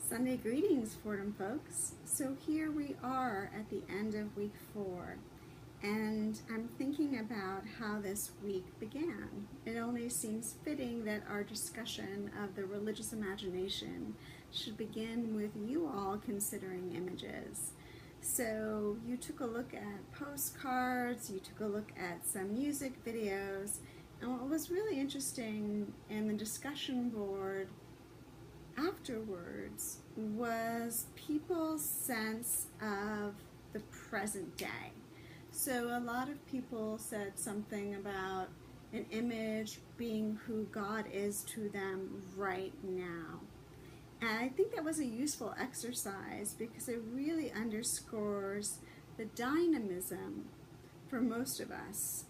Sunday greetings, Fordham folks. So here we are at the end of week 4, and I'm thinking about how this week began. It only seems fitting that our discussion of the religious imagination should begin with you all considering images. So you took a look at postcards, you took a look at some music videos, and what was really interesting in the discussion board afterwards was people's sense of the present day. So a lot of people said something about an image being who God is to them right now. And I think that was a useful exercise because it really underscores the dynamism for most of us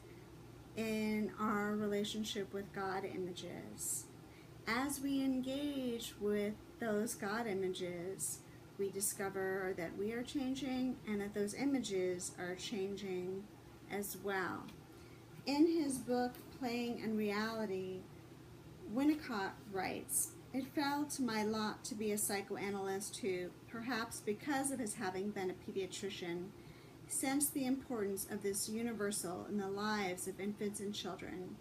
in our relationship with God images. As we engage with those God images, we discover that we are changing and that those images are changing as well. In his book, Playing and Reality, Winnicott writes, "It fell to my lot to be a psychoanalyst who, perhaps because of his having been a pediatrician, sensed the importance of this universal in the lives of infants and children,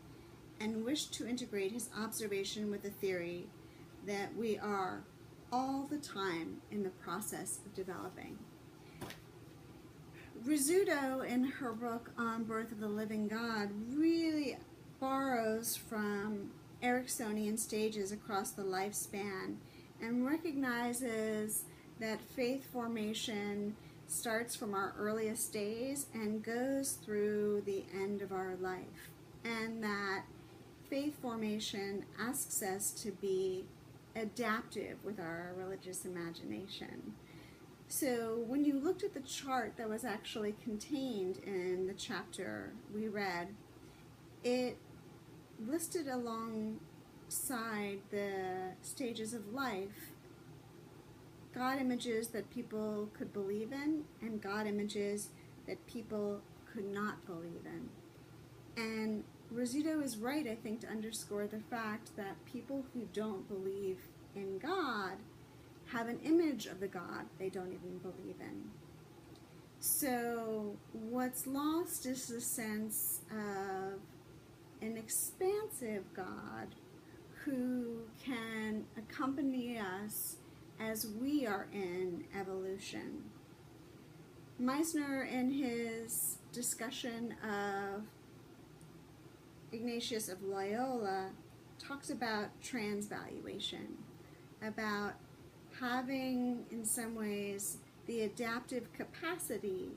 and wished to integrate his observation with the theory that we are all the time in the process of developing." Rizzuto, in her book on Birth of the Living God, really borrows from Ericksonian stages across the lifespan and recognizes that faith formation starts from our earliest days and goes through the end of our life, and that faith formation asks us to be adaptive with our religious imagination. So when you looked at the chart that was actually contained in the chapter we read, it listed alongside the stages of life God images that people could believe in and God images that people could not believe in. And Rizzuto is right, I think, to underscore the fact that people who don't believe in God have an image of the God they don't even believe in. So what's lost is the sense of an expansive God who can accompany us as we are in evolution. Meissner, in his discussion of Ignatius of Loyola, talks about transvaluation, about having, in some ways, the adaptive capacity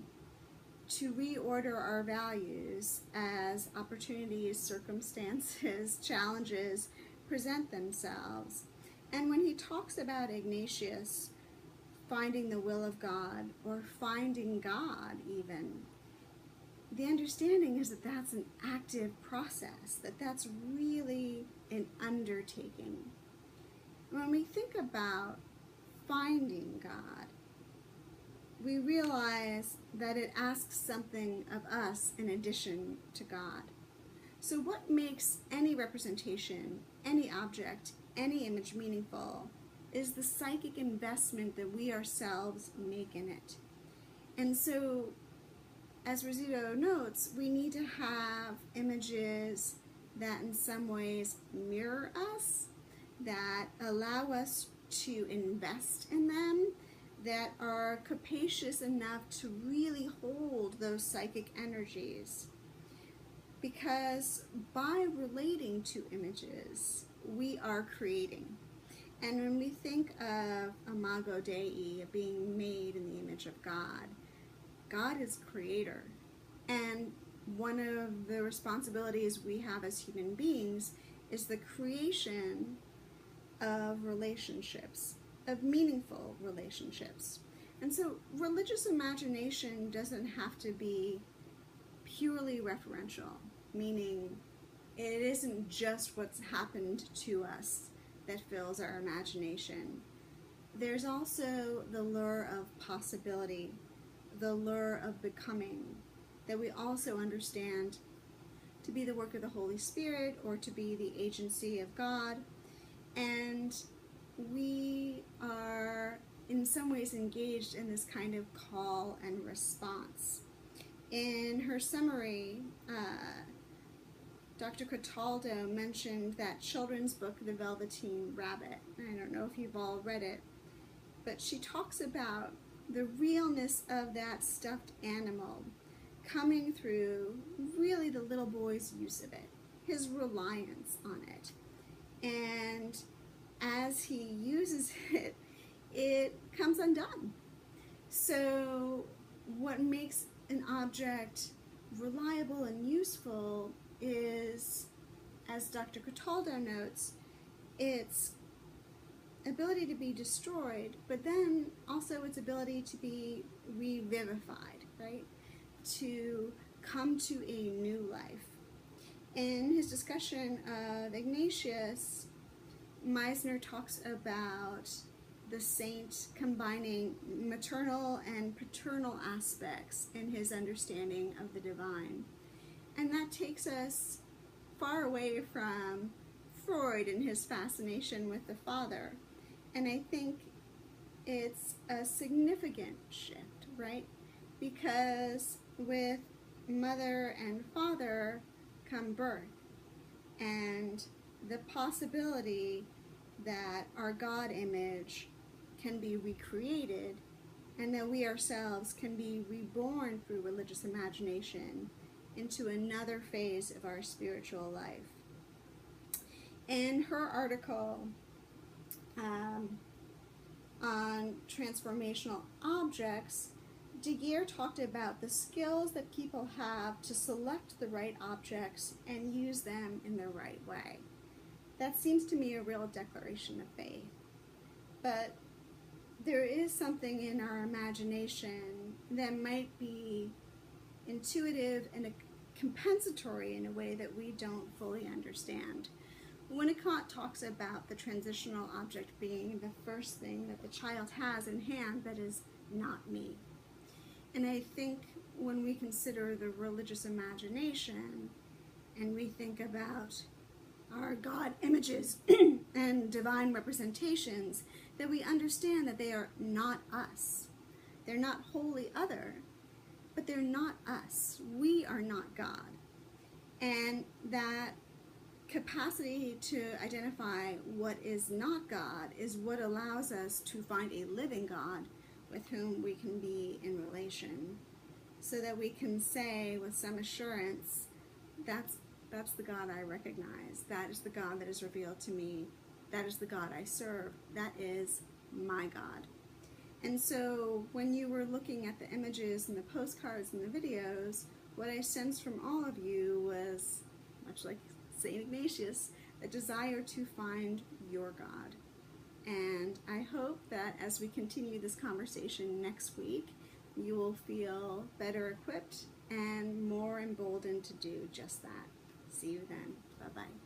to reorder our values as opportunities, circumstances, challenges present themselves. And when he talks about Ignatius finding the will of God, or finding God even, the understanding is that that's an active process, that that's really an undertaking. When we think about finding God, we realize that it asks something of us in addition to God. So what makes any representation, any object, any image meaningful is the psychic investment that we ourselves make in it. And so, as Rizzuto notes, we need to have images that in some ways mirror us, that allow us to invest in them, that are capacious enough to really hold those psychic energies. Because by relating to images, we are creating. And when we think of Imago Dei, being made in the image of God, God is creator. And one of the responsibilities we have as human beings is the creation of relationships, of meaningful relationships. And so religious imagination doesn't have to be purely referential, meaning it isn't just what's happened to us that fills our imagination. There's also the lure of possibility, the lure of becoming, that we also understand to be the work of the Holy Spirit or to be the agency of God. And we are in some ways engaged in this kind of call and response. In her summary, Dr. Cataldo mentioned that children's book, The Velveteen Rabbit. I don't know if you've all read it, but she talks about the realness of that stuffed animal coming through really the little boy's use of it, his reliance on it. And as he uses it, it comes undone. So what makes an object reliable and useful is, as Dr. Cataldo notes, its ability to be destroyed, but then also its ability to be revivified, right? To come to a new life. In his discussion of Ignatius, Meisner talks about the saint combining maternal and paternal aspects in his understanding of the divine. And that takes us far away from Freud and his fascination with the father. And I think it's a significant shift, right? Because with mother and father come birth, and the possibility that our God image can be recreated, and that we ourselves can be reborn through religious imagination into another phase of our spiritual life. In her article on transformational objects, de Geer talked about the skills that people have to select the right objects and use them in the right way. That seems to me a real declaration of faith. But there is something in our imagination that might be intuitive and compensatory in a way that we don't fully understand. Winnicott talks about the transitional object being the first thing that the child has in hand that is not me. And I think when we consider the religious imagination and we think about our God images and divine representations, that we understand that they are not us. They're not wholly other, but they're not us. We are not God. And that capacity to identify what is not God is what allows us to find a living God with whom we can be in relation, so that we can say with some assurance, that's the God I recognize. That is the God that is revealed to me. That is the God I serve. That is my God. And so when you were looking at the images and the postcards and the videos, what I sensed from all of you was, much like St. Ignatius, a desire to find your God. And I hope that as we continue this conversation next week, you will feel better equipped and more emboldened to do just that. See you then. Bye-bye.